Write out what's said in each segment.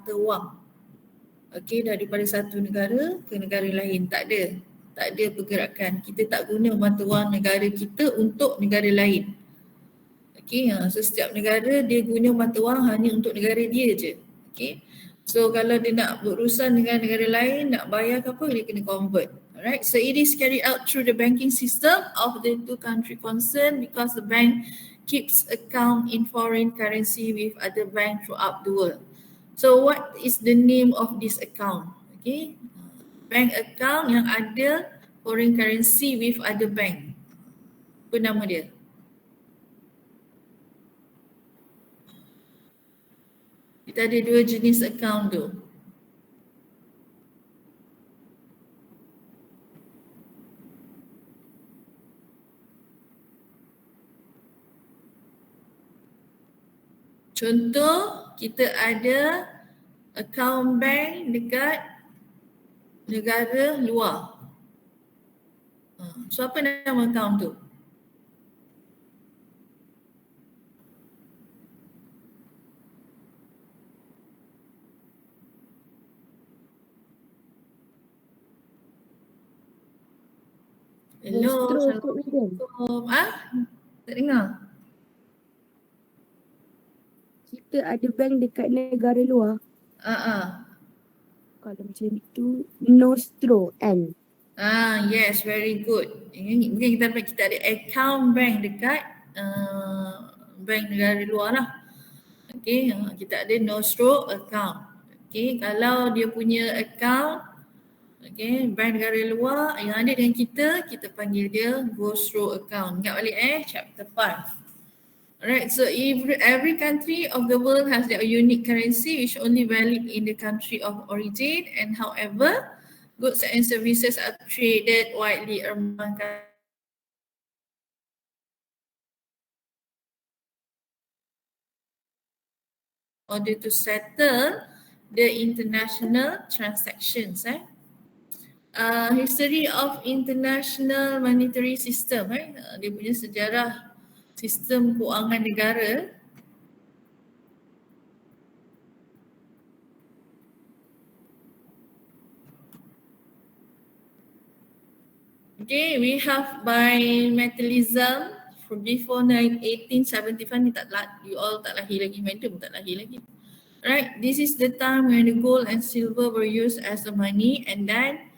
mata wang. Okey, daripada satu negara ke negara lain. Tak ada pergerakan. Kita tak guna mata wang negara kita untuk negara lain. Okey, so setiap negara dia guna mata wang hanya untuk negara dia je. Okey. So kalau dia nak berurusan dengan negara lain, nak bayar ke apa, dia kena convert. Alright, so it is carried out through the banking system of the two country concerned because the bank keeps account in foreign currency with other bank throughout the world. So what is the name of this account? Okay, bank account yang ada foreign currency with other bank. Apa nama dia? Kita ada dua jenis account tu. Contoh, kita ada account bank dekat negara luar. So apa nama account tu? Hello, Assalamualaikum. Tak dengar? Kita ada bank dekat negara luar. Kalau macam itu, Nostro, N. Yes, very good. Mungkin kita ada account bank dekat bank negara luar lah. Okay, kita ada Nostro account. Okay, kalau dia punya account, okay, bank negara luar yang ada dengan kita panggil dia Nostro account. Ingat balik chapter 5. Alright, so every country of the world has their unique currency which only valid in the country of origin, and however, goods and services are traded widely among in order to settle the international transactions. History of international monetary system. Dia punya sejarah sistem kewangan negara. Okay, we have bimetallism from before 1875. Ni you all tak lahir lagi, madam tak lahir lagi. Right, this is the time when the gold and silver were used as the money, and then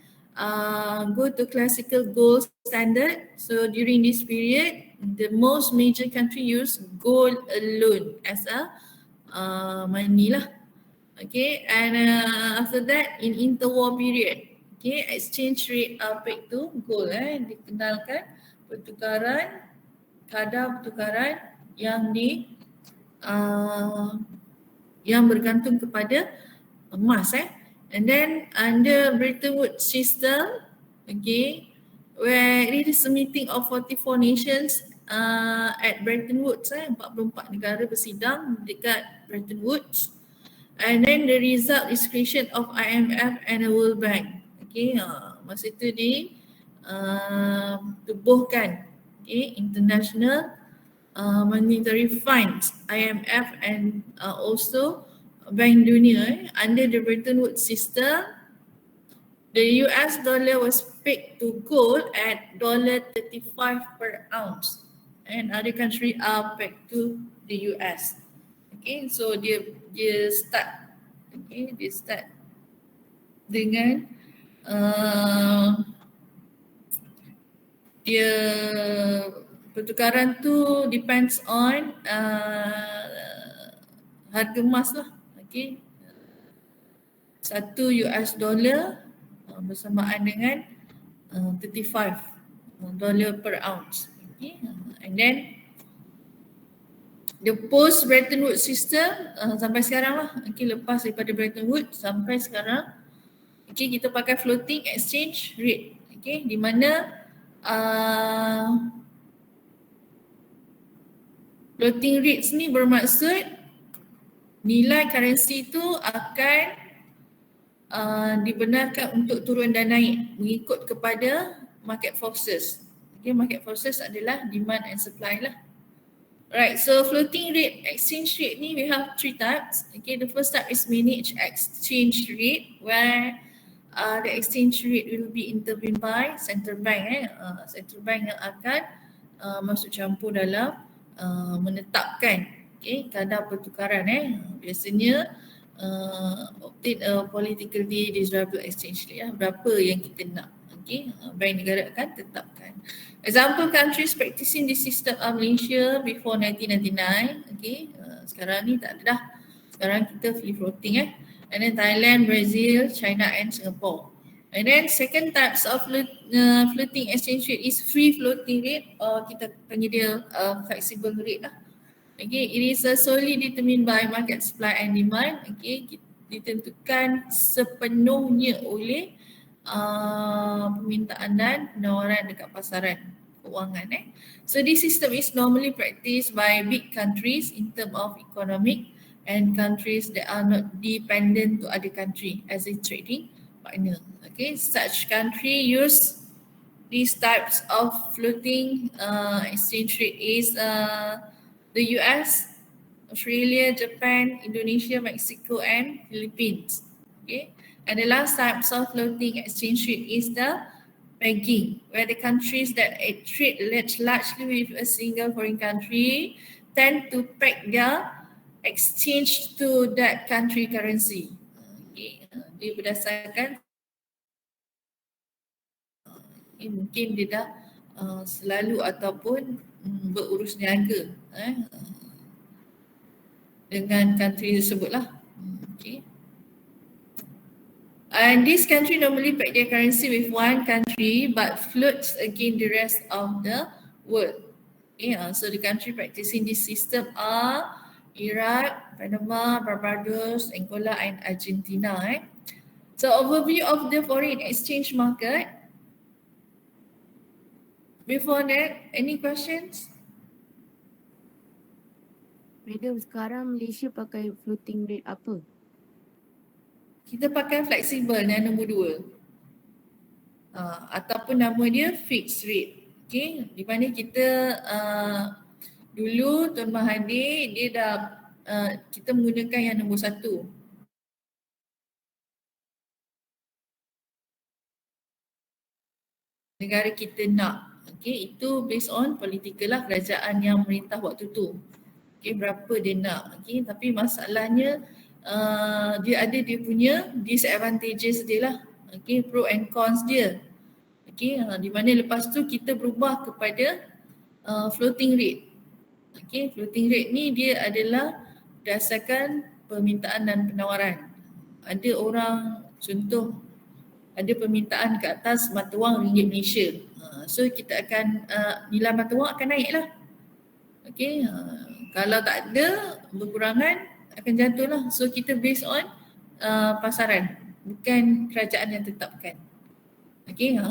go to classical gold standard. So during this period, the most major country use gold alone as a money lah. Okay, and after that in interwar period, okay, exchange rate pegged to gold. Dikenalkan pertukaran, kadar pertukaran yang yang bergantung kepada emas. And then under Bretton Woods system, okay, where it is a meeting of 44 nations at Bretton Woods, 44 negara bersidang dekat Bretton Woods. And then the result is creation of IMF and the World Bank. Okay, masa itu tubuhkan, okay, International Monetary Fund, IMF, and also Bank Dunia. Under the Bretton Woods system, the US dollar was pegged to gold at $35 per ounce, and other countries are pegged to the US. Okay, so dia start, okay, dia start dengan dia pertukaran tu depends on harga emas lah. Okay, $1 bersamaan dengan $35 per ounce. Okay, and then the post Bretton Woods system sampai sekarang lah. Okay, lepas daripada Bretton Woods sampai sekarang, okay, kita pakai floating exchange rate. Okay, di mana floating rates ni bermaksud nilai currency tu akan dibenarkan untuk turun dan naik mengikut kepada market forces. Okay, market forces adalah demand and supply lah. Right, so floating rate exchange rate ni we have 3 types. Okay, the first type is managed exchange rate where the exchange rate will be intervened by central bank. Central bank yang akan masuk campur dalam menetapkan kadar pertukaran. Biasanya obtain a politically desirable exchange rate, berapa yang kita nak. Bank negara akan tetapkan. Example countries practicing this system are Malaysia before 1999. Sekarang ni tak ada dah. Sekarang kita free floating. And then Thailand, Brazil, China and Singapore. And then second types of floating exchange rate is free floating rate, or kita panggil dia flexible rate lah. It is solely determined by market supply and demand. Ditentukan sepenuhnya oleh permintaan dan penawaran dekat pasaran kewangan. So this system is normally practiced by big countries in terms of economic and countries that are not dependent to other country as a trading partner. Such country use these types of floating exchange rate is the US, Australia, Japan, Indonesia, Mexico and Philippines. And the last types of floating exchange rate is the pegging, where the countries that trade largely with a single foreign country tend to peg their exchange to that country currency. Dia berdasarkan mungkin dia dah selalu ataupun berurus niaga dengan country tersebut lah. And this country normally peg their currency with one country but floats against the rest of the world. So the country practicing this system are Iraq, Panama, Barbados, Angola and Argentina. So overview of the foreign exchange market. Before that, any questions? Madam, sekarang Malaysia pakai floating rate apa? Kita pakai flexible yang nombor 2. Ataupun nama dia fixed rate. Di mana kita dulu Tuan Mahathir dia dah kita menggunakan yang nombor 1. Negara kita nak. Itu based on political lah, kerajaan yang merintah waktu tu. Berapa dia nak. Tapi masalahnya dia ada dia punya disadvantages dia lah. Pro and cons dia. Di mana lepas tu kita berubah kepada floating rate. Floating rate ni dia adalah berdasarkan permintaan dan penawaran. Ada orang contoh ada permintaan ke atas mata wang ringgit Malaysia. So kita akan nilai mata wang akan naik lah. Kalau tak ada berkurangan akan jatuh lah. So kita based on pasaran, bukan kerajaan yang tetapkan.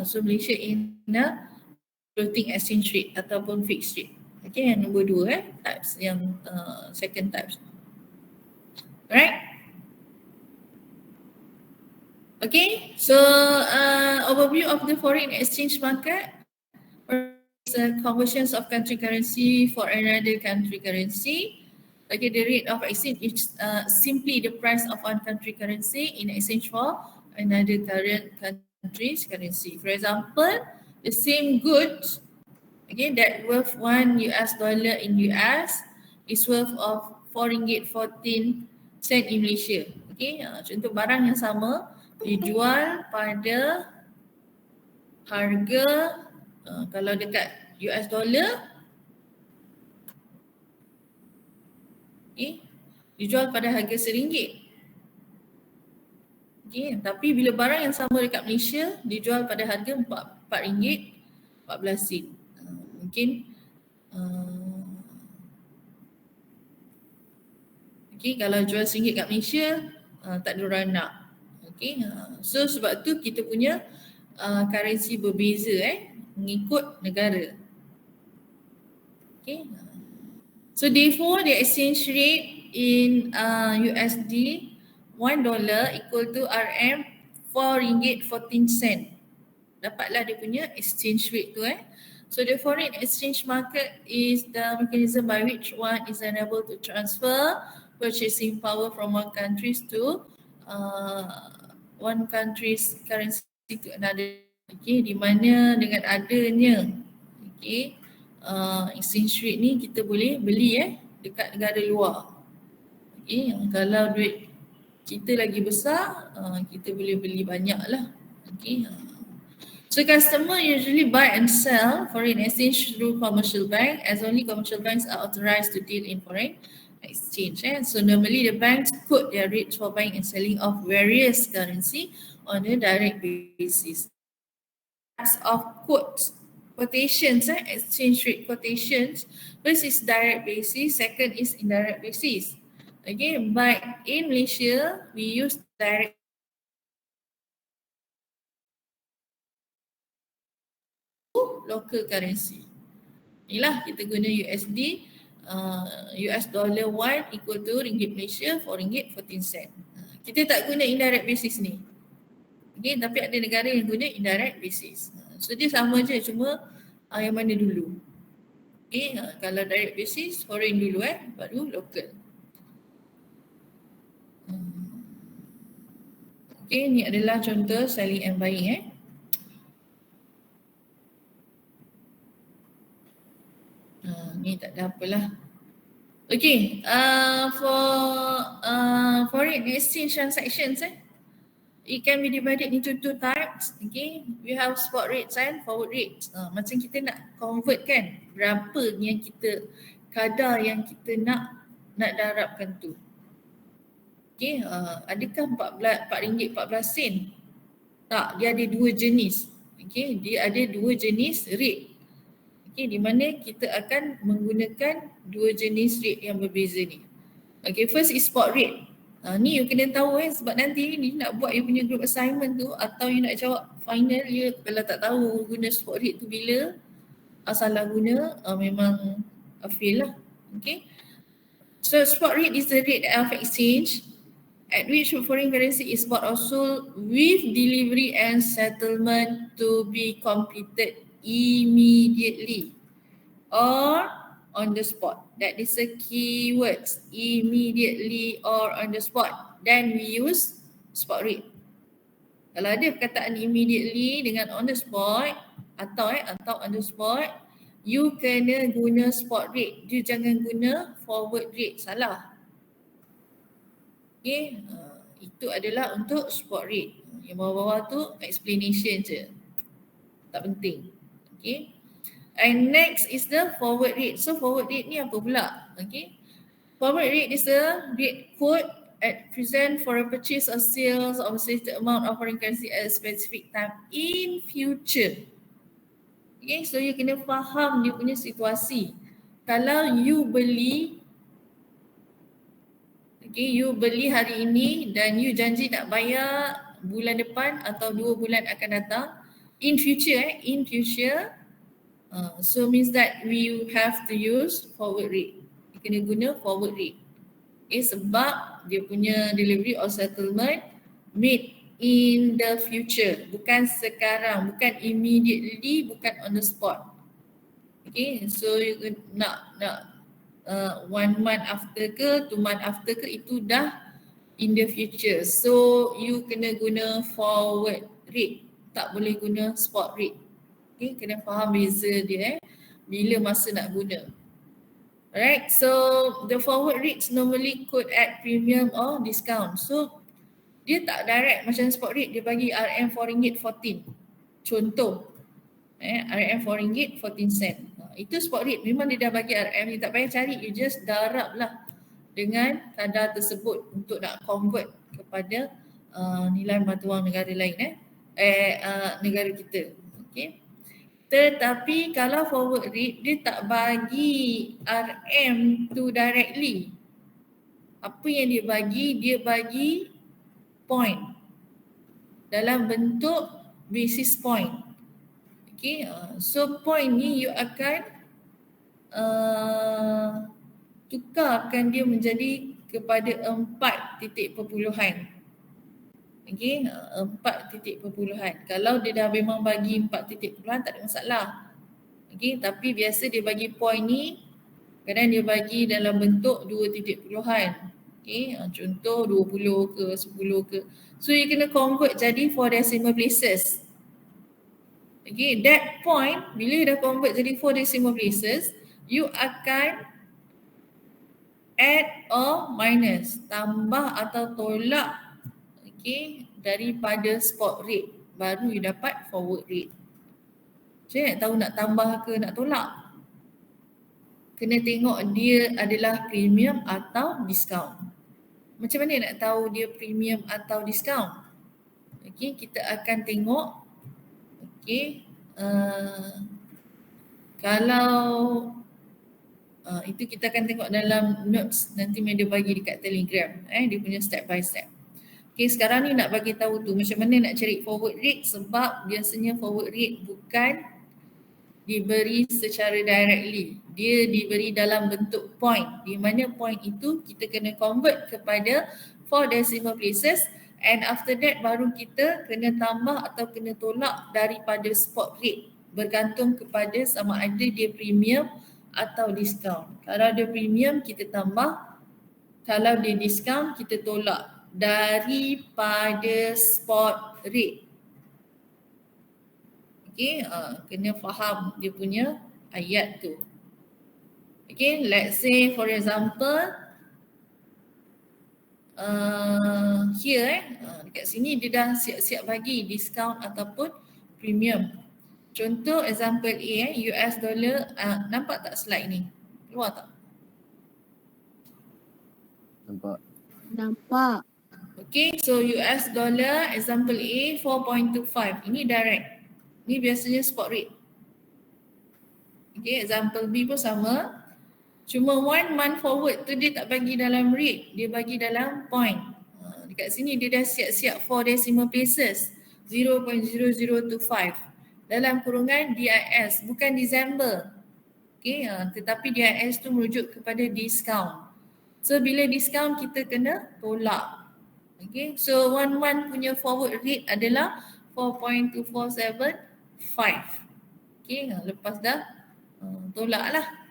So Malaysia in a floating exchange rate ataupun fixed rate. Yang nombor 2 types, yang second types. Alright. So overview of the foreign exchange market. Conversions of country currency for another country currency. The rate of exchange is simply the price of one country currency in exchange for another country's currency. For example, the same goods that worth $1 in US is worth of RM4.14 in Malaysia. Contoh barang yang sama dijual pada harga kalau dekat US dollar dijual pada harga RM1. Tapi bila barang yang sama dekat Malaysia dijual pada harga RM4.14. Mungkin kalau jual RM1 kat Malaysia tak ada orang nak. So sebab tu kita punya currency berbeza mengikut negara. So therefore the exchange rate in USD $1 equal to RM4.14. Dapatlah dia punya exchange rate tu. So the foreign exchange market is the mechanism by which one is unable to transfer purchasing power from one country's to one country's currency to another. Okay, di mana dengan adanya exchange rate ni kita boleh beli dekat negara luar. Okay, kalau duit kita lagi besar, kita boleh beli banyak lah. Okay. So customer usually buy and sell foreign exchange through commercial bank, as only commercial banks are authorized to deal in foreign exchange. So normally the banks quote their rates for buying and selling of various currency on a direct basis. Types of quotations, exchange rate quotations. First is direct basis, second is indirect basis. Okay, but in Malaysia we use direct local currency. Inilah kita guna USD, US dollar 1 equal to ringgit Malaysia RM4.14. Kita tak guna indirect basis ni. Okay, tapi ada negara yang guna indirect basis. So dia sama je, cuma yang mana dulu. Okay, kalau direct basis foreign dulu baru local. Okay, ni adalah contoh selling and buying ni tak ada apalah. Okay, for foreign exchange transactions it can be divided into two types. Okay, we have spot rates and forward rates. Macam kita nak convert kan, berapa yang kita, kadar yang kita nak darabkan tu. Okay, adakah RM4.14? Tak, dia ada dua jenis. Okay, dia ada dua jenis rate. Okay, di mana kita akan menggunakan dua jenis rate yang berbeza ni. Okay, first is spot rate. Ni you kena tahu sebab nanti ni nak buat you punya group assignment tu atau you nak jawab final, you kalau tak tahu guna spot rate tu bila, salah guna, memang fail lah. Okay, so spot rate is the rate of exchange at which foreign currency is bought or sold with delivery and settlement to be completed immediately or on the spot. That is the key words, immediately or on the spot. Then we use spot rate. Kalau ada perkataan immediately dengan on the spot atau on the spot, you kena guna spot rate. You jangan guna forward rate, salah. Okay, itu adalah untuk spot rate. Yang bawah-bawah tu explanation je, tak penting. Okay, and next is the forward rate. So forward rate ni apa pula? Okay, forward rate is the rate quote at present for a purchase or sales of a stated amount of foreign currency at a specific time in future. Okay, so you kena faham dia punya situasi. Kalau you beli, you beli hari ini dan you janji nak bayar bulan depan atau 2 bulan akan datang, in future, so means that we have to use forward rate. You kena guna forward rate. Okay, sebab dia punya delivery or settlement made in the future, bukan sekarang, bukan immediately, bukan on the spot. Okay, so you nak 1 month after ke 2 month after ke, itu dah in the future. So you kena guna forward rate, tak boleh guna spot rate. Okay, kena faham beza dia bila masa nak guna. Alright, so the forward rates normally quote at premium or discount. So dia tak direct macam spot rate, dia bagi RM RM4.14. Contoh, RM RM4.14. Itu spot rate, memang dia dah bagi RM, you tak payah cari, you just darab lah dengan kadar tersebut untuk nak convert kepada nilai mata wang negara lain, negara kita. Okay. Tetapi kalau forward rate, dia tak bagi RM tu directly. Apa yang dia bagi point dalam bentuk basis point. Okay, so point ni you akan tukarkan dia menjadi kepada 4 titik perpuluhan. Okay, 4 titik perpuluhan. Kalau dia dah memang bagi 4 titik perpuluhan, tak ada masalah. Okey, tapi biasa dia bagi point ni kadang dia bagi dalam bentuk 2 titik puluhan. Okey, contoh 20 ke 10 ke. So you kena convert jadi 4 decimal places. Okay, that point bila dah convert jadi 4 decimal places, you akan add or minus, tambah atau tolak, okay, daripada spot rate, baru you dapat forward rate. Saya nak tahu nak tambah ke nak tolak. Kena tengok dia adalah premium atau discount. Macam mana nak tahu dia premium atau discount? Okay, kita akan tengok. Okay, kalau itu kita akan tengok dalam notes nanti dia bagi dekat Telegram. Dia punya step by step. Okay, sekarang ni nak bagi tahu tu macam mana nak cari forward rate, sebab biasanya forward rate bukan diberi secara directly. Dia diberi dalam bentuk point. Di mana point itu kita kena convert kepada 4 decimal places, and after that baru kita kena tambah atau kena tolak daripada spot rate, bergantung kepada sama ada dia premium atau discount. Kalau dia premium kita tambah, kalau dia discount kita tolak daripada spot rate. Okay, kena faham dia punya ayat tu. Okay, let's say for example here dekat sini dia dah siap-siap bagi discount ataupun premium. Contoh example A, US dollar, nampak tak slide ni? Keluar tak? Nampak. Okay, so US dollar example A 4.25. Ini direct. Ini biasanya spot rate. Okay, example B pun sama. Cuma 1 month forward tu dia tak bagi dalam rate, dia bagi dalam point. Dekat sini dia dah siap-siap 4 decimal places, 0.0025 dalam kurungan DIS, bukan December. Okay, tetapi DIS tu merujuk kepada discount. So bila discount kita kena tolak. Okay, so 1 month punya forward rate adalah 4.2475. Okay, lepas dah tolak lah.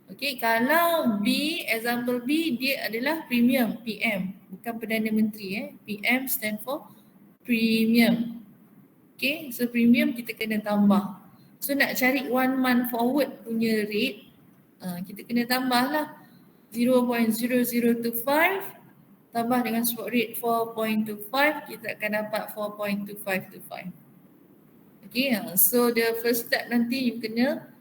Okay, kalau B, example B dia adalah premium, PM, bukan Perdana Menteri. PM stand for premium. Okay, so premium kita kena tambah. So nak cari 1 month forward punya rate, kita kena tambah lah 0.0025 tambah dengan spot rate 4.25, kita akan dapat 4.2525. Okay, so the first step nanti you kena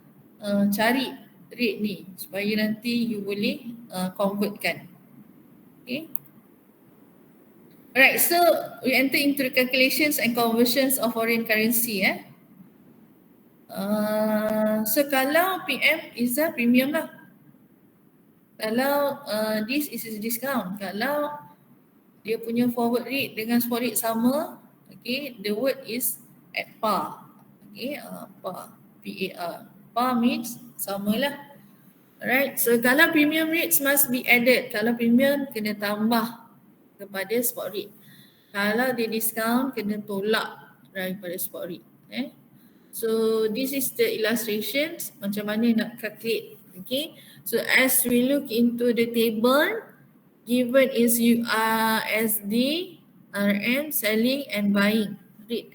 cari rate ni supaya nanti you boleh convertkan. Okay. Alright, so we enter into the calculations and conversions of foreign currency. So kalau PM is a premium lah. Kalau this is a discount. Kalau dia punya forward rate dengan spot rate sama, okay, the word is at par. Okay, par, PAR. Par means samalah. Alright, so kalau premium rates must be added. Kalau premium kena tambah kepada spot rate. Kalau dia discount kena tolak daripada spot rate. So this is the illustrations macam mana nak calculate. Okay, so as we look into the table, given is USD, RM, selling and buying rate.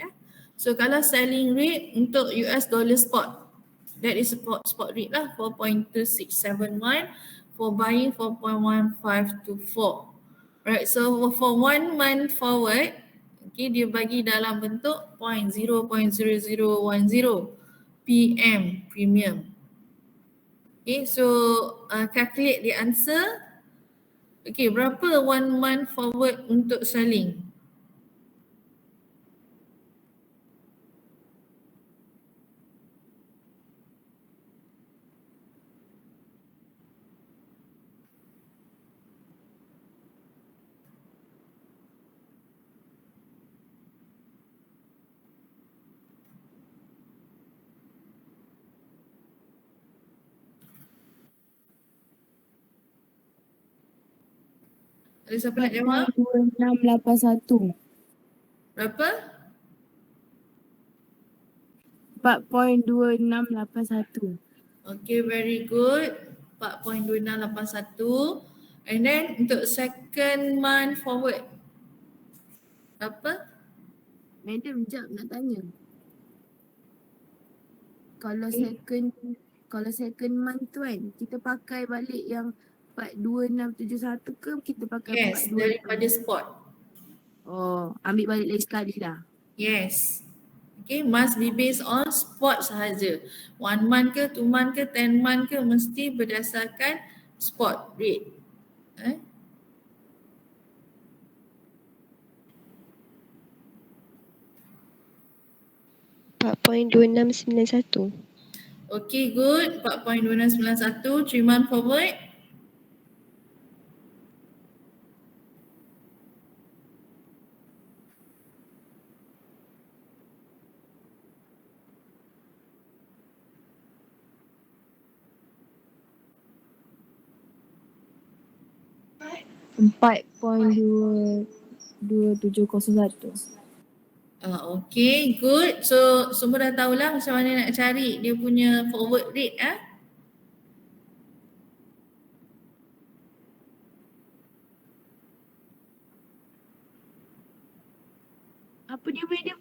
So kalau selling rate untuk US dollar spot, that is spot rate lah, 4.2671. For buying 4.1524. Right, so for 1 month forward, okay, dia bagi dalam bentuk 0.0010 PM premium. Okay, so calculate the answer. Okay, berapa 1 month forward untuk selling? Ada siapa nak jawab? 2681. Berapa? 4.2681. Okay, very good. 4.2681. And then untuk second month forward. Apa? Madam, jap nak tanya. Kalau Eh. second month tu kan, kita pakai balik yang 42671 ke kita pakai Yes, 426? daripada spot. Oh, ambil balik lagi sekali lah. Yes. Okay, must be based on spot sahaja. 1 month ke, 2 month ke, 10 month ke, mesti berdasarkan spot rate. 4.2691. Okay, good. 4.2691, 3 month forward. Empat 4.2701. Okay, good. So semua dah tahulah macam mana nak cari dia punya forward rate. Apa dia madam?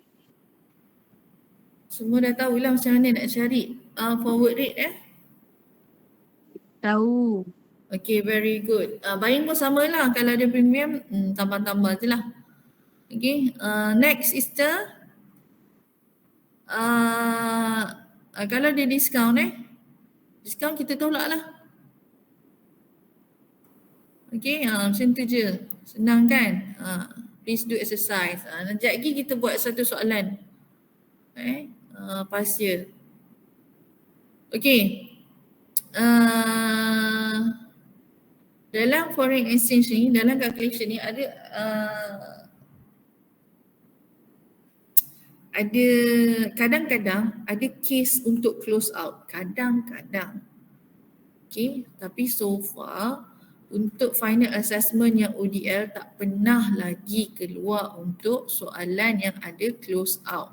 Semua dah tahulah macam mana nak cari forward rate. Tahu. Okay, very good. Buying pun sama lah. Kalau ada premium, tambah-tambah je lah. Okay, next is the kalau dia discount discount kita tolak lah. Okay, macam tu je. Senang kan? Please do exercise. Nanti lagi kita buat satu soalan. Past year. Okay. Dalam foreign exchange ni, dalam calculation ni ada kadang-kadang ada case untuk close out. Kadang-kadang. Okay, tapi so far untuk final assessment yang ODL tak pernah lagi keluar untuk soalan yang ada close out.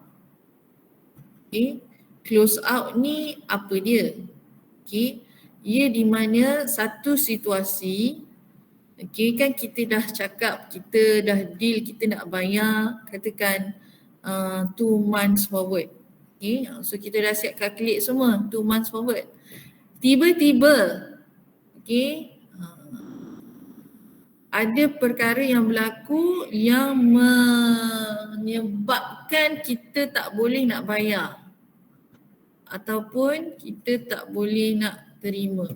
Okay, close out ni apa dia? Okay, ia di mana satu situasi, okay, kan kita dah cakap, kita dah deal, kita nak bayar katakan 2 months forward. Okay, so kita dah siap calculate semua 2 months forward. Tiba-tiba, okay, ada perkara yang berlaku yang menyebabkan kita tak boleh nak bayar ataupun kita tak boleh nak terima.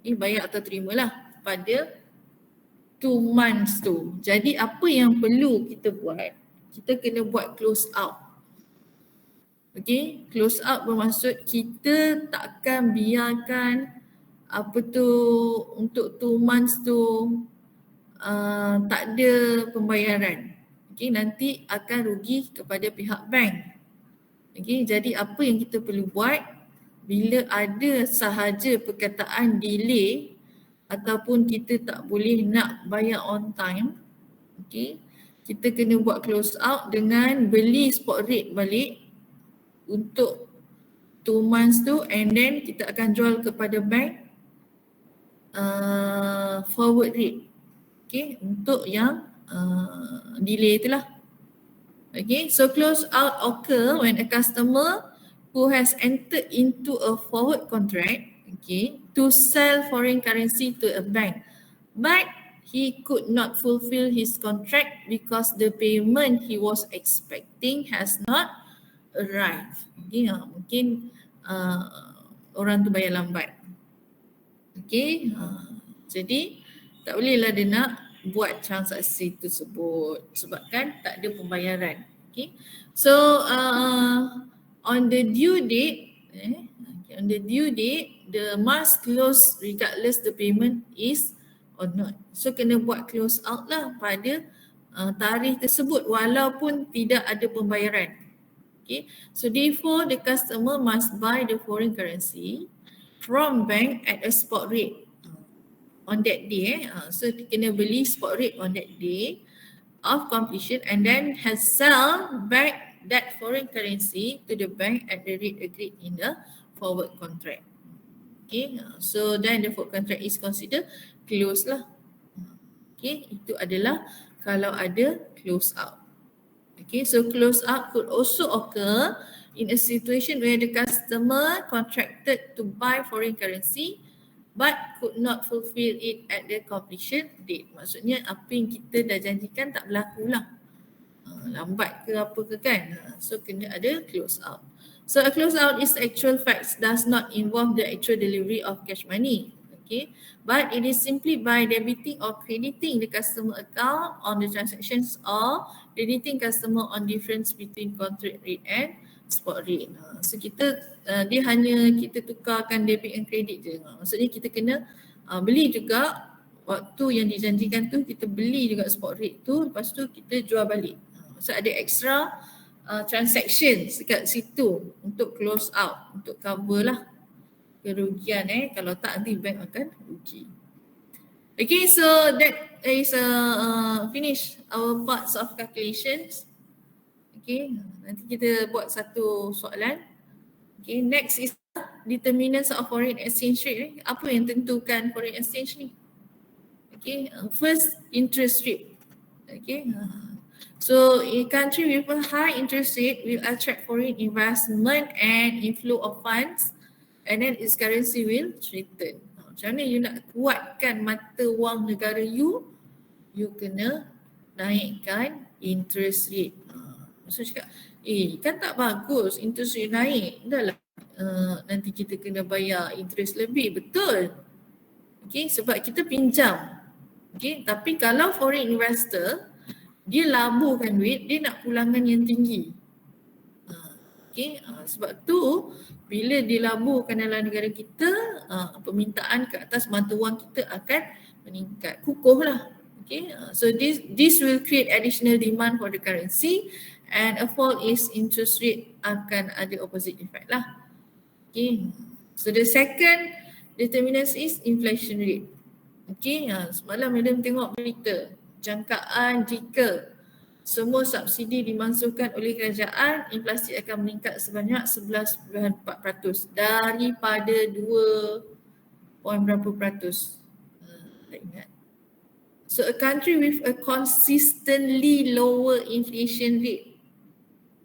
Bayar atau terimalah pada 2 months tu. Jadi apa yang perlu kita buat? Kita kena buat close out. Okay, close out bermaksud kita takkan biarkan untuk 2 months tu tak ada pembayaran. Okay, nanti akan rugi kepada pihak bank. Okay, jadi apa yang kita perlu buat bila ada sahaja perkataan delay ataupun kita tak boleh nak bayar on time, okay, kita kena buat close out dengan beli spot rate balik untuk 2 months tu, and then kita akan jual kepada bank forward rate, okay, untuk yang delay itulah. Okay, so close out occur when a customer who has entered into a forward contract, okay, to sell foreign currency to a bank, but he could not fulfill his contract because the payment he was expecting has not arrived. Okay, mungkin orang tu bayar lambat. Okay, jadi tak bolehlah dia nak buat transaksi tersebut sebabkan tak ada pembayaran. Okay, so on the due date, the must close regardless the payment is or not. So kena buat close out lah pada tarikh tersebut walaupun tidak ada pembayaran. Okay, so therefore the customer must buy the foreign currency from bank at a spot rate on that day. So kena beli spot rate on that day of completion and then has sell back that foreign currency to the bank at the rate agreed in the forward contract. Okay, so then the forward contract is considered closed lah. Okay, itu adalah kalau ada close out. Okay, so close out could also occur in a situation where the customer contracted to buy foreign currency but could not fulfill it at the completion date. Maksudnya apa yang kita dah janjikan tak berlaku lah. Lambat ke apa ke kan. So kena ada close out. So a close out is actual facts does not involve the actual delivery of cash money. Okay, but it is simply by debiting or crediting the customer account on the transactions or crediting customer on difference between contract rate and spot rate. So kita dia hanya kita tukarkan debit and credit je. Maksudnya kita kena beli juga waktu yang dijanjikan tu, kita beli juga spot rate tu, lepas tu kita jual balik. So ada extra transactions dekat situ untuk close out, untuk cover lah kerugian kalau tak nanti bank akan rugi. Okay, so that is finish our parts of calculations. Okay, nanti kita buat satu soalan. Okay, next is determinants of foreign exchange rate. Apa yang tentukan foreign exchange ni? Okay, first interest rate. Okay, so a country with a high interest rate will attract foreign investment and inflow of funds, and then its currency will strengthen. Macam mana you nak kuatkan mata wang negara you kena naikkan interest rate. Maksudnya cakap, kan tak bagus interest rate naik. Dah lah, nanti kita kena bayar interest lebih. Betul. Okay, sebab kita pinjam. Okay, tapi kalau foreign investor, dia laburkan duit, dia nak pulangan yang tinggi. Okay, sebab tu bila dilaburkan dalam negara kita, permintaan ke atas mata wang kita akan meningkat, kukuh lah. Okay, so this will create additional demand for the currency, and a fall is interest rate akan ada opposite effect lah. Okay, so the second determinant is inflation rate. Okay, semalam Madam tengok berita, jangkaan jika semua subsidi dimasukkan oleh kerajaan, inflasi akan meningkat sebanyak 11.4% daripada 2 berapa peratus. Tak ingat. So a country with a consistently lower inflation rate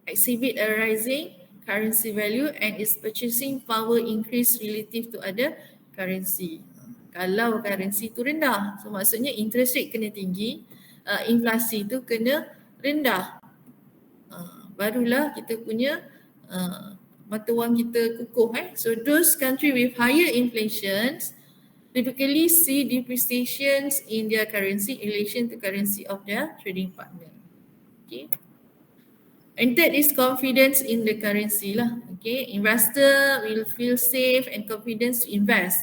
exhibit a rising currency value and its purchasing power increase relative to other currency. Kalau currency tu rendah, so maksudnya interest rate kena tinggi, inflasi tu kena rendah, barulah kita punya mata wang kita kukuh. So those country with higher inflations typically see depreciations in their currency in relation to currency of their trading partner. Okay, and third is confidence in the currency lah. Okay, investor will feel safe and confidence to invest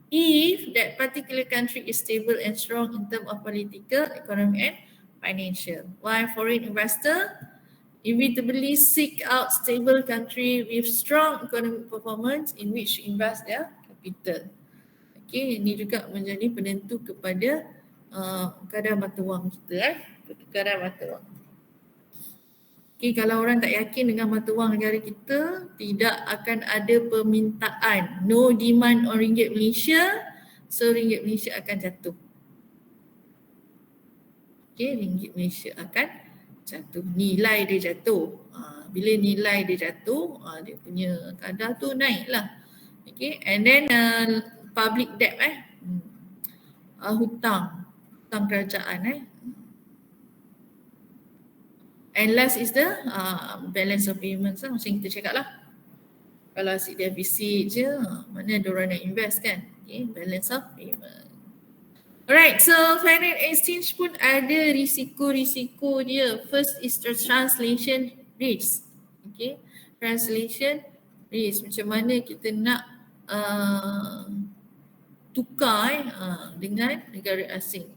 if that particular country is stable and strong in terms of political, economic and financial. While foreign investor inevitably seek out stable country with strong economic performance in which to invest their capital. Okay, ini juga menjadi penentu kepada kadar mata wang kita, pertukaran mata wang. Okay, kalau orang tak yakin dengan mata wang negara kita, tidak akan ada permintaan. No demand on ringgit Malaysia, so ringgit Malaysia akan jatuh. Okay, ringgit Malaysia akan jatuh. Nilai dia jatuh. Bila nilai dia jatuh, dia punya kadar tu naik lah. Okay, and then public debt hutang kerajaan and last is the balance of payments lah, macam kita cakap lah. Kalau asyik defisit je, mana ada orang nak invest kan. Okay, balance of payment. Alright, so foreign exchange pun ada risiko-risiko dia. First is the translation risk. Okay, translation risk. Macam mana kita nak tukar dengan negara asing.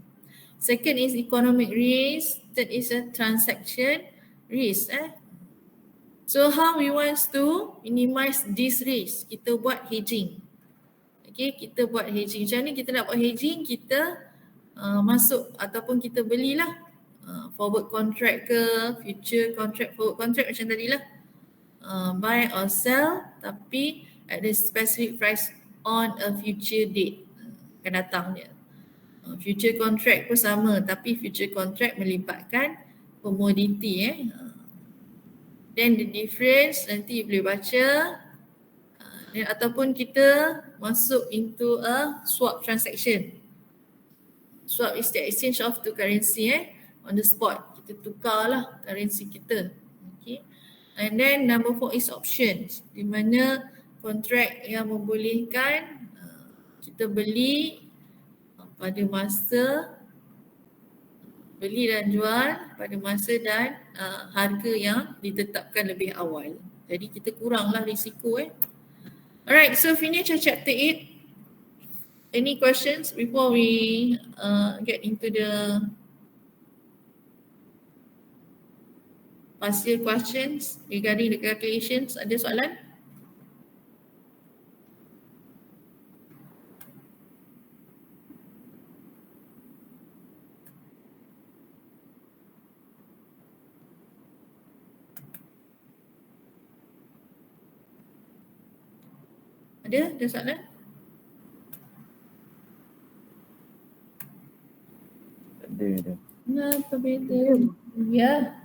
Second is economic risk. Third is a transaction risk. So how we want to minimize this risk? Kita buat hedging. Okay, kita buat hedging. Macam ni kita nak buat hedging, kita masuk ataupun kita belilah Forward contract ke, future contract, forward contract macam tadi lah. Buy or sell tapi at the specific price on a future date, akan datangnya. Future contract pun sama tapi future contract melibatkan komoditi Then the difference nanti you boleh baca. Ataupun kita masuk into a swap transaction. Swap is the exchange of two currency on the spot. Kita tukarlah currency kita. Okay. And then number 4 is options, di mana kontrak yang membolehkan kita beli pada masa beli dan jual pada masa dan harga yang ditetapkan lebih awal. Jadi kita kuranglah risiko Alright, so finish chapter 8. Any questions before we get into the past year questions regarding the calculations? Ada soalan? Ada soalan? Ada. Kenapa beza? Ya.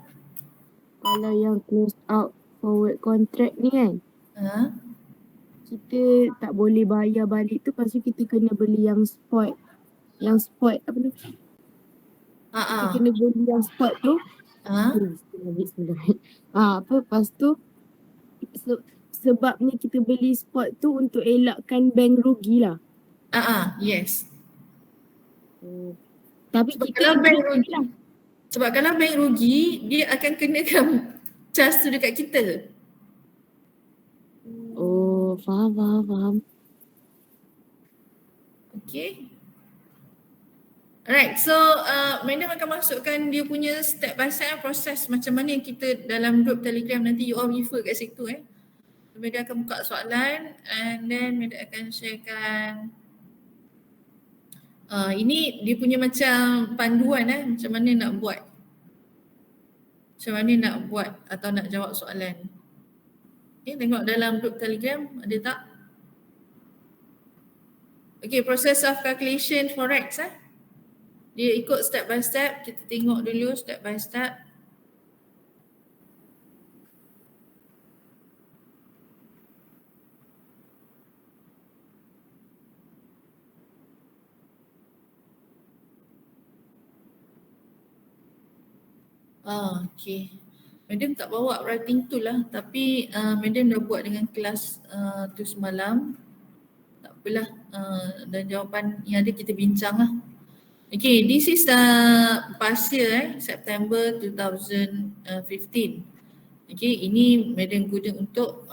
Kalau yang close out forward contract ni kan, kita tak boleh bayar balik tu, lepas tu kita kena beli yang spot. Yang spot apa tu? Kita kena beli yang spot tu. Lepas tu sebabnya kita beli spot tu untuk elakkan bank rugi lah. Yes. Tapi Sebab kita kalau bank rugi lah. Sebab kalau bank rugi, dia akan kenakan charge tu dekat kita. Oh, faham. Okay. Alright, so Madam akan masukkan dia punya step by step proses macam mana yang kita dalam group Telegram, nanti you all refer kat situ Madam akan buka soalan and then Madam akan sharekan ini dia punya macam panduan macam mana nak buat. Macam mana nak buat atau nak jawab soalan. Okay, tengok dalam group Telegram ada tak? Okay, process of calculation forex dia ikut step by step, kita tengok dulu step by step. Okay. Madam tak bawa writing tool lah, tapi Madam dah buat dengan kelas tu semalam. Tak apalah, dan jawapan yang ada kita bincang lah. Okay, this is past year September 2015. Okay, ini Madam guna untuk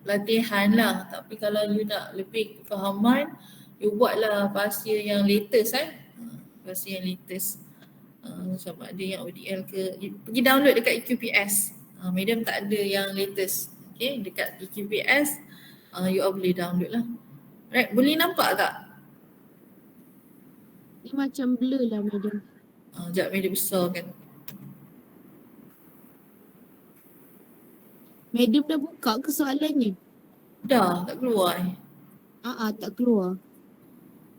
latihan lah. Tapi kalau you nak lebih kefahaman, you buatlah past year yang latest past year yang latest. Sama ada yang ODL ke, pergi download dekat EQPS. Madam tak ada yang latest. Okay, dekat EQPS you all boleh download lah. Right, boleh nampak tak? Ni macam blur lah Madam. Sekejap Madam besar kan. Madam dah buka ke soalannya? Dah, tak keluar Tak keluar.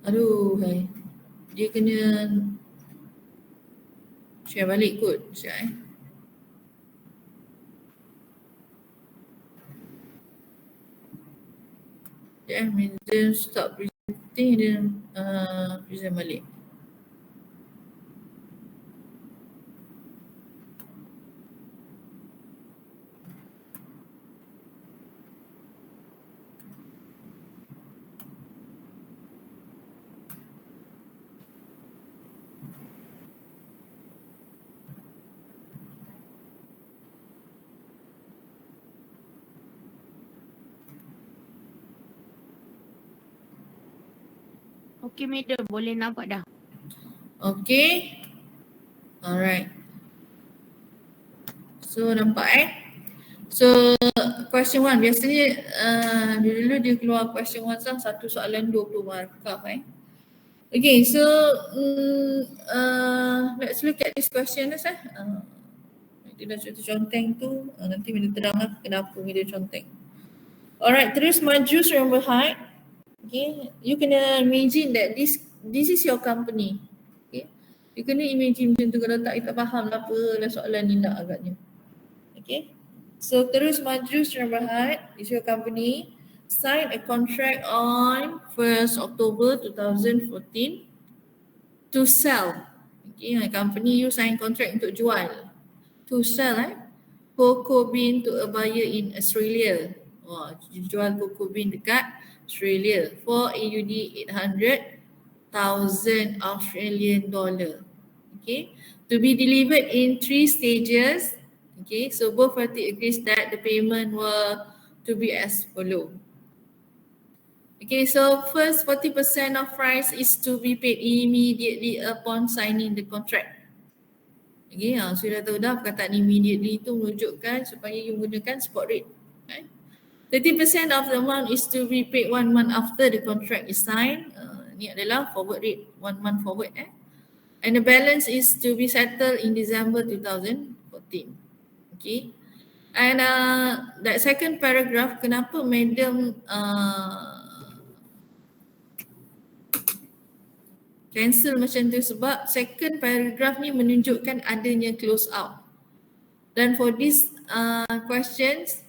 Aduh, dia kena share balik kot. Sekejap Madam stop presenting dan present balik. Okay Madam, boleh nampak dah. Okay. Alright. So nampak So question 1, biasanya dulu dia keluar question 1 satu soalan 20 markah Okay, so let's look at this question first. Dia dah conteng tu, nanti bila terang lah kenapa bila conteng. Alright, terus maju from behind. Okay, you kena imagine that this is your company. Okay, you kena imagine macam tu, kalau tak, you tak faham lah apa lah soalan ni nak agaknya. Okay, so terus maju from behind, is your company. Sign a contract on 1st October 2014 to sell. Okay, company you sign contract untuk jual. To sell cocoa bean to a buyer in Australia. Wah, jual cocoa bean dekat Australia for AUD 800,000 Australian dollar. Okay, to be delivered in 3 stages. Okay, so both party agrees that the payment were to be as follow. Okay, so first 40% of price is to be paid immediately upon signing the contract. Okay, sudah tahu dah perkataan immediately itu menunjukkan supaya you gunakan spot rate. 30% of the amount is to be paid 1 month after the contract is signed. Ini adalah forward rate, 1 month forward. And the balance is to be settled in December 2014. Okay. And that second paragraph, kenapa madam cancel macam tu, sebab second paragraph ni menunjukkan adanya close out. Dan for this questions,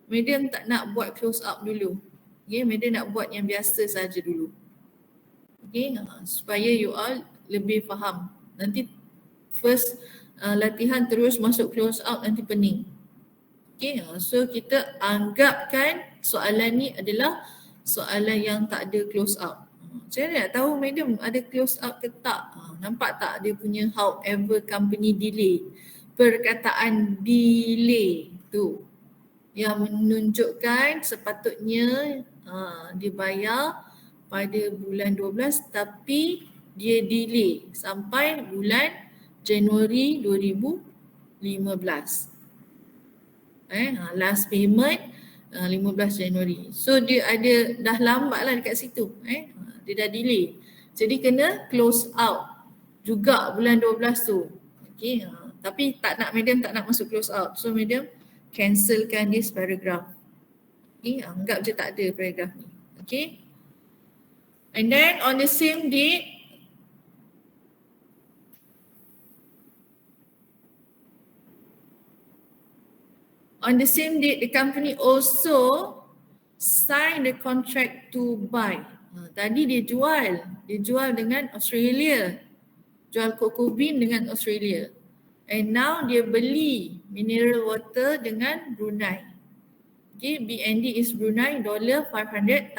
madam tak nak buat close out dulu. Okay, madam nak buat yang biasa saja dulu. Okay, supaya you all lebih faham. Nanti first latihan terus masuk close out, nanti pening. Okay, so kita anggapkan soalan ni adalah soalan yang tak ada close out. Saya nak tahu madam ada close out ke tak? Nampak tak dia punya however company delay? Perkataan delay tu yang menunjukkan sepatutnya dibayar pada bulan 12 tapi dia delay sampai bulan Januari 2015. Last payment 15 Januari. So dia ada dah lambat lah dekat situ. Dia dah delay. Jadi kena close out juga bulan 12 tu. Okay. Tapi madam tak nak masuk close out. So madam cancelkan this paragraph. Okay. Anggap je tak ada paragraph ni. Okay. And then on the same date, the company also sign the contract to buy. Tadi dia jual dengan Australia. Jual cocoa bean dengan Australia. And now dia beli mineral water dengan Brunei. Okay, BND is Brunei $500,000.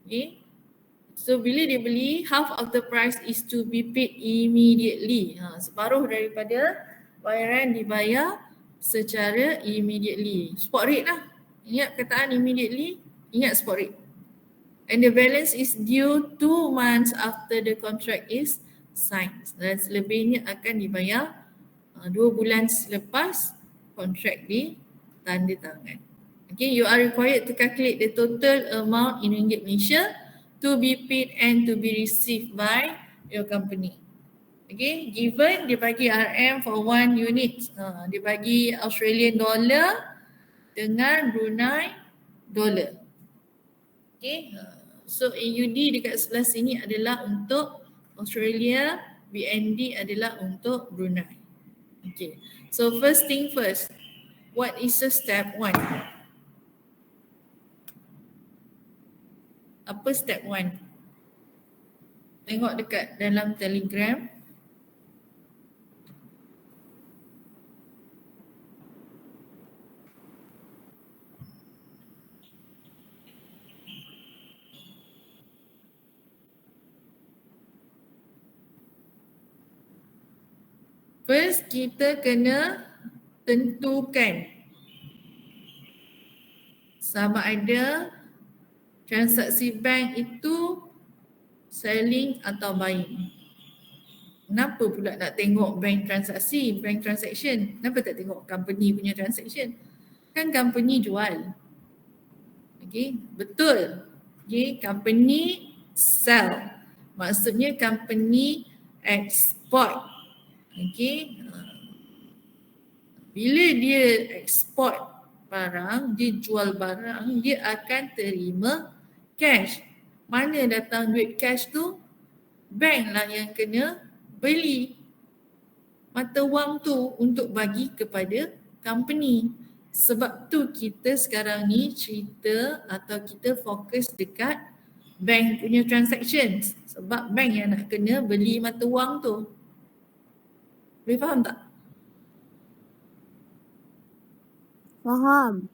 Okay. So bila dia beli, half of the price is to be paid immediately. Separuh daripada bayaran dibayar secara immediately. Spot rate lah. Ingat perkataan immediately, ingat spot rate. And the balance is due 2 months after the contract is signed. Dan selebihnya akan dibayar 2 bulan selepas kontrak ditandatangan. Okay, you are required to calculate the total amount in ringgit Malaysia to be paid and to be received by your company. Okay, given dia bagi RM for 1 unit, dia bagi Australian dollar dengan Brunei dollar. Okay, so AUD dekat sebelah sini adalah untuk Australia, BND adalah untuk Brunei. Okay, so first thing first, what is the step 1? Apa step 1? Tengok dekat dalam Telegram. First, kita kena tentukan sama ada transaksi bank itu selling atau buying. Kenapa pula nak tengok bank transaksi, bank transaction? Kenapa tak tengok company punya transaction? Kan company jual. Okay, betul. Okay, company sell. Maksudnya company export. Okay. Bila dia export barang, dia jual barang, dia akan terima cash. Mana datang duit cash tu? Bank lah yang kena beli mata wang tu untuk bagi kepada company. Sebab tu kita sekarang ni cerita atau kita fokus dekat bank punya transactions. Sebab bank yang nak kena beli mata wang tu. Boleh faham tak? Faham.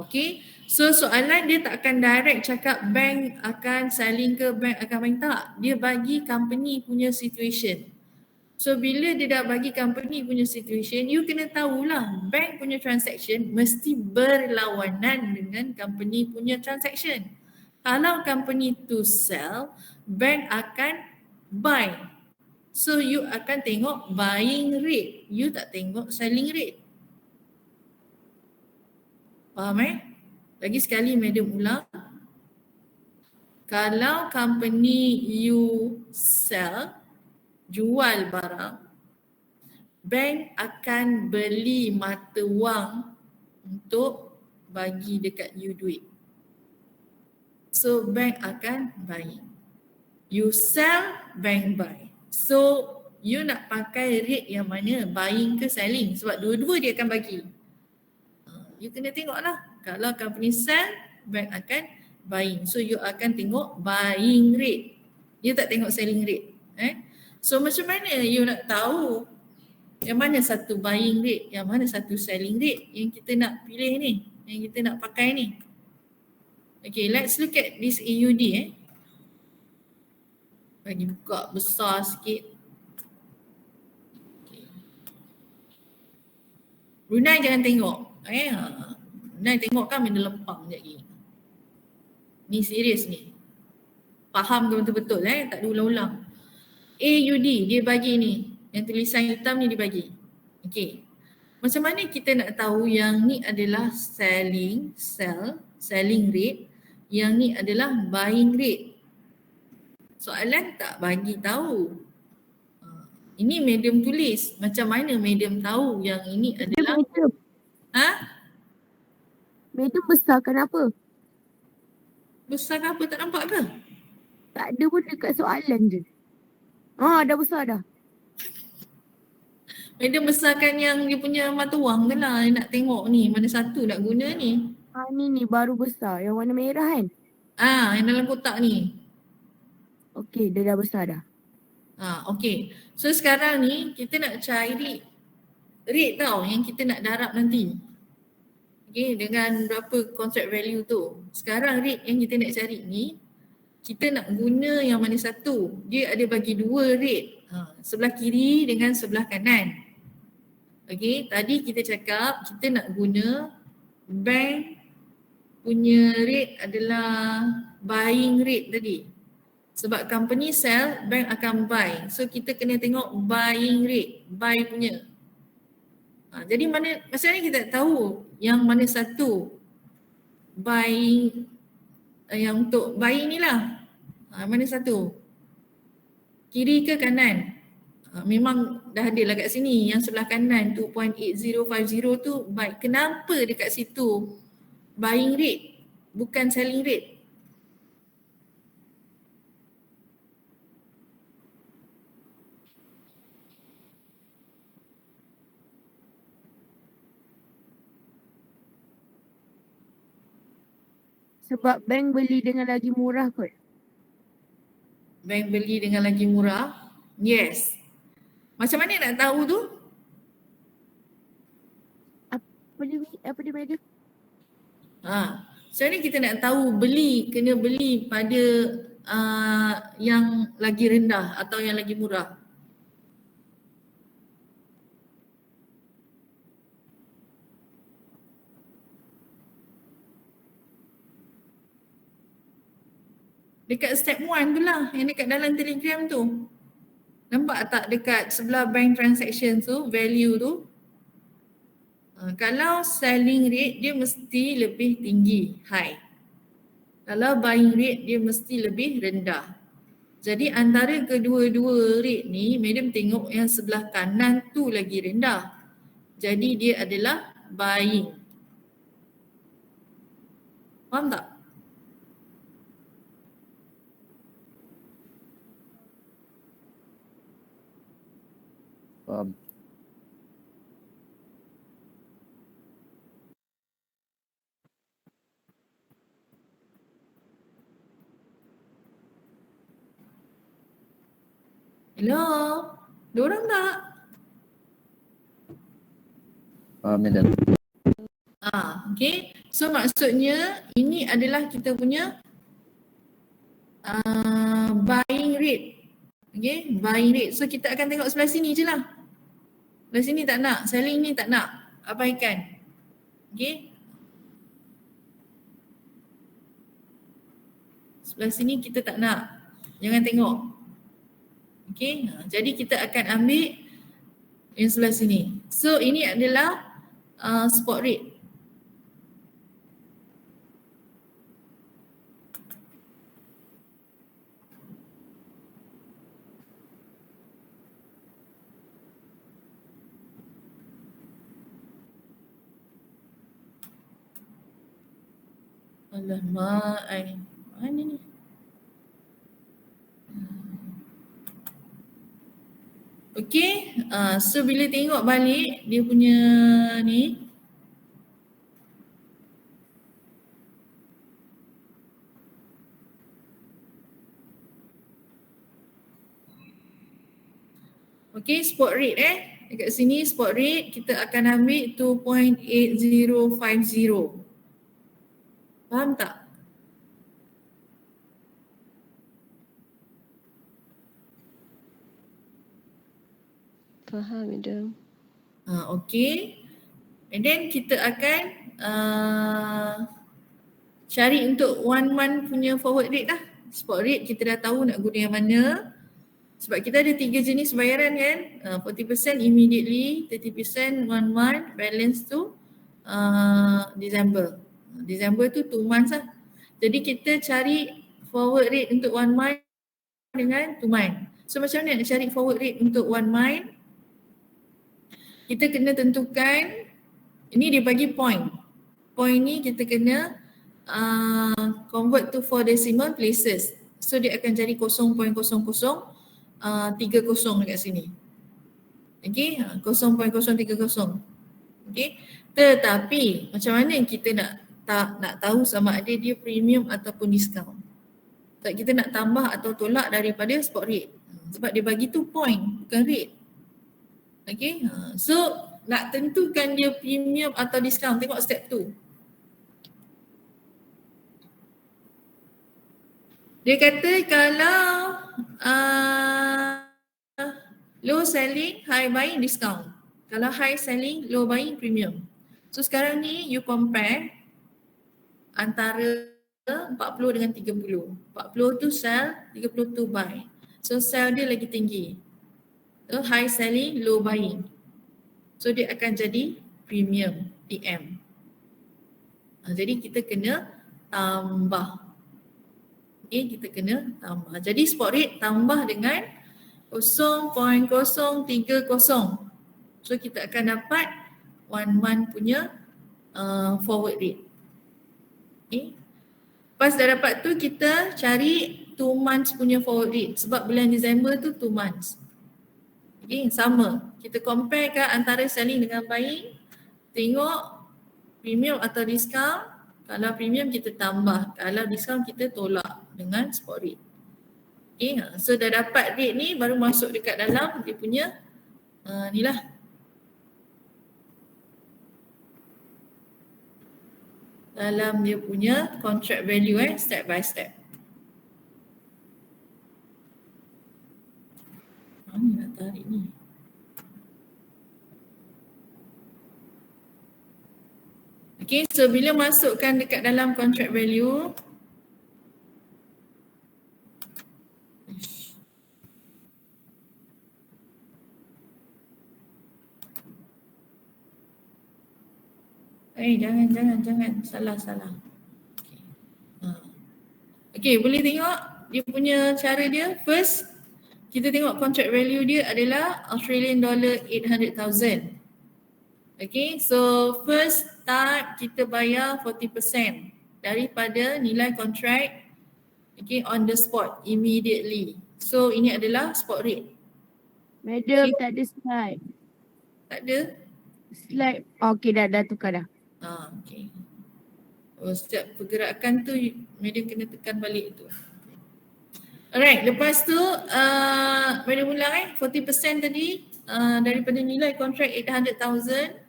Okay. So soalan dia tak akan direct cakap bank akan selling ke bank akan buying, tak. Dia bagi company punya situation. So bila dia dah bagi company punya situation, you kena tahulah bank punya transaction mesti berlawanan dengan company punya transaction. Kalau company tu sell, bank akan buy. So you akan tengok buying rate, you tak tengok selling rate. Faham Lagi sekali madam ulang. Kalau company you sell, jual barang, bank akan beli mata wang untuk bagi dekat you duit. So bank akan buy. You sell, bank buy. So you nak pakai rate yang mana, buying ke selling? Sebab dua-dua dia akan bagi. You kena tengok lah. Kalau company sell, bank akan buying. So you akan tengok buying rate. You tak tengok selling rate. So macam mana you nak tahu yang mana satu buying rate, yang mana satu selling rate yang kita nak pilih ni, yang kita nak pakai ni? Okay, let's look at this AUD Bagi buka besar sikit. Okay. Brunei jangan tengok. Brunei tengok kan benda lempang sekejap lagi. Ni serius ni. Faham ke betul-betul tak ada ulang-ulang. AUD dia bagi ni. Yang tulisan hitam ni dia bagi. Okay. Macam mana kita nak tahu yang ni adalah selling rate, yang ni adalah buying rate? Soalan tak bagi tahu. Ini madam tulis. Macam mana madam tahu yang ini adalah Madam besar kenapa? Besar ke apa, tak nampak ke? Tak ada pun dekat soalan je. Dah besar dah. Madam besarkan yang dia punya mata wang ke lah. Nak tengok ni mana satu nak guna ni. Ni baru besar. Yang warna merah kan? Yang dalam kotak ni. Okey, dia dah besar dah. Okey. So sekarang ni kita nak cari rate tau yang kita nak darab nanti. Okay, dengan berapa contract value tu. Sekarang rate yang kita nak cari ni, kita nak guna yang mana satu. Dia ada bagi dua rate. Sebelah kiri dengan sebelah kanan. Okay, tadi kita cakap kita nak guna bank punya rate adalah buying rate tadi. Sebab company sell, bank akan buy. So kita kena tengok buying rate, buy punya. Jadi maksudnya kita tahu yang mana satu buying, yang untuk buying ni lah. Mana satu? Kiri ke kanan? Memang dah ada lah kat sini. Yang sebelah kanan 2.8050 tu buy. Kenapa dekat situ buying rate bukan selling rate? Sebab bank beli dengan lagi murah kot. Bank beli dengan lagi murah? Yes. Macam mana nak tahu tu? Apa dia madam? So ni kita nak tahu kena beli pada yang lagi rendah atau yang lagi murah. Dekat step 1 tu lah, yang dekat dalam Telegram tu. Nampak tak dekat sebelah bank transaction tu, value tu? Kalau selling rate dia mesti lebih tinggi, high. Kalau buying rate dia mesti lebih rendah. Jadi antara kedua-dua rate ni, madam tengok yang sebelah kanan tu lagi rendah. Jadi dia adalah buying. Faham tak? Faham. Hello? Diorang tak? Faham madam. Okay. So maksudnya ini adalah kita punya buying rate. Okay, buying rate. So kita akan tengok sebelah sini je lah. Sebelah sini tak nak, selling ni tak nak. Abaikan. Okay. Sebelah sini kita tak nak. Jangan tengok. Okay, jadi kita akan ambil yang sebelah sini. So ini adalah spot rate. Alamak, mana ni? Okay, so bila tengok balik dia punya ni, okay, spot rate dekat sini spot rate kita akan ambil 2.8050. Faham tak? Faham madam. Okay. And then kita akan cari untuk 1 month punya forward rate lah. Spot rate kita dah tahu nak guna yang mana. Sebab kita ada 3 jenis bayaran kan. 40% immediately, 30% 1 month, balance tu December. December tu 2 months lah. Jadi kita cari forward rate untuk 1 month dengan 2 month. So macam mana nak cari forward rate untuk 1 month? Kita kena tentukan, ini dia bagi point. Point ni kita kena convert to 4 decimal places. So dia akan jadi 0.0030 dekat sini. Okay, 0.030. Okay, tetapi macam mana kita nak tahu sama ada dia premium ataupun discount? Sebab kita nak tambah atau tolak daripada spot rate. Sebab dia bagi tu point, bukan rate. Okay, so nak tentukan dia premium atau discount, tengok step tu. Dia kata kalau low selling, high buying, discount. Kalau high selling, low buying, premium. So sekarang ni you compare antara 40 dengan 30. 40 tu sell, 30 tu buy. So sell dia lagi tinggi. So high selling, low buying. So dia akan jadi premium, PM. Jadi kita kena tambah. Okay, kita kena tambah. Jadi spot rate tambah dengan 0.030. So kita akan dapat 1 month punya forward rate. Okay. Lepas dah dapat tu kita cari 2 months punya forward rate. Sebab bulan Disember tu 2 months. Okay, sama. Kita compare kan antara selling dengan buying. Tengok premium atau discount. Kalau premium kita tambah. Kalau discount kita tolak dengan spot rate. Okay, so dah dapat rate ni baru masuk dekat dalam dia punya ni lah. Dalam dia punya contract value step by step. Ni nak tarik ni. Okay, so bila masukkan dekat dalam contract value, jangan. Salah. Okay, boleh tengok dia punya cara dia, first kita tengok contract value dia adalah Australian dollar 800,000. Okay, so first start kita bayar 40% daripada nilai kontrak, okay, on the spot, immediately. So ini adalah spot rate. Madam, tak ada slide. Tak ada? Slide. Okay, dah tukar dah. Okay. Oh, setiap pergerakan tu madam kena tekan balik tu. Alright, lepas tu madam ulang 40% tadi daripada nilai kontrak 800,000.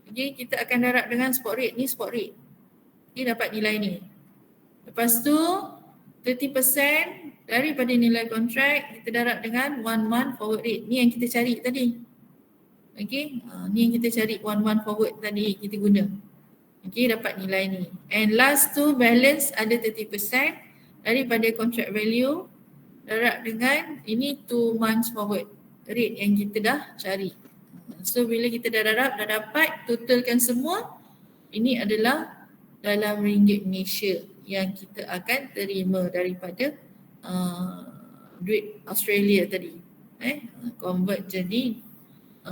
Okay, kita akan darab dengan spot rate. Ni spot rate. Okay, dapat nilai ni. Lepas tu 30% daripada nilai kontrak kita darab dengan 1 month forward rate. Ni yang kita cari tadi. Okay, ni yang kita cari 1 month forward tadi kita guna. Okay, dapat nilai ni. And last tu balance ada 30% daripada contract value darab dengan ini 2 months forward rate yang kita dah cari. So bila kita dah darab, dah dapat, totalkan semua, ini adalah dalam ringgit Malaysia yang kita akan terima daripada duit Australia tadi. Convert jadi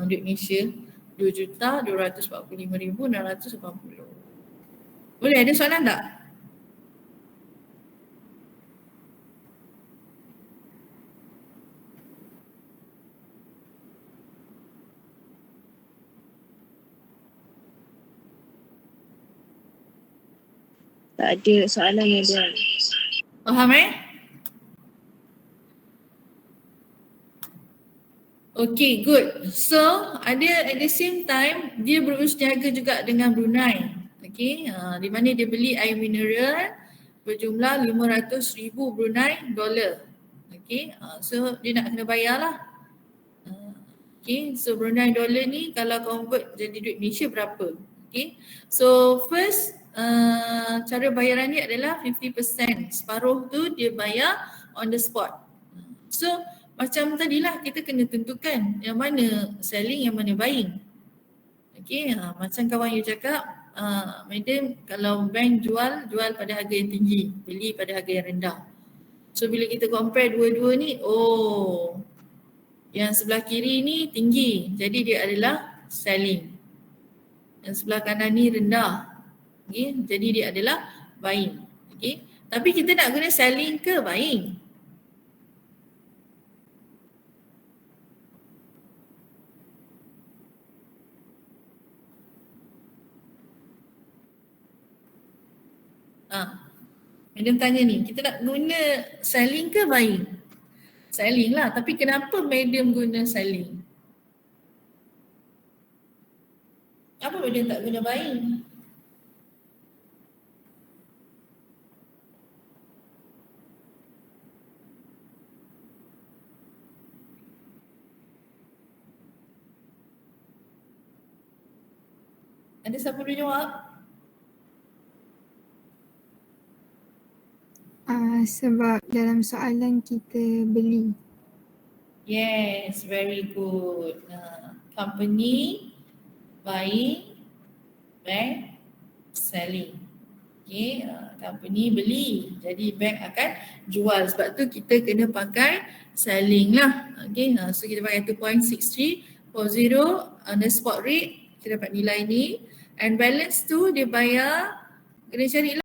duit Malaysia 2,245,680. Boleh, ada soalan tak? Tak ada soalan yang dia. Faham Okay, good. So, ada at the same time, dia berurus niaga juga dengan Brunei. Okay, di mana dia beli air mineral berjumlah 500,000 Brunei dollar. Okay, so dia nak kena bayar lah. Okay, so Brunei dollar ni kalau convert jadi duit Malaysia berapa? Okay, so first cara bayaran dia adalah 50%. Separuh tu dia bayar on the spot. So macam tadilah kita kena tentukan yang mana selling, yang mana buying. Okay, macam kawan you cakap, madam kalau bank jual pada harga yang tinggi, beli pada harga yang rendah. So bila kita compare dua-dua ni, oh yang sebelah kiri ni tinggi, jadi dia adalah selling. Yang sebelah kanan ni rendah, okay, jadi dia adalah buying. Okay, tapi kita nak guna selling ke buying? Madam tanya ni, kita nak guna selling ke buying? Selling lah, tapi kenapa madam guna selling? Apa madam tak guna buying? Ada siapa boleh jawab? Sebab dalam soalan kita beli. Yes, very good. Company, buying, bank, selling. Okay, company beli, jadi bank akan jual. Sebab tu kita kena pakai selling lah. Okay, so kita pakai 2.6340 on the spot rate, kita dapat nilai ni. And balance tu dia bayar, kena cari lah.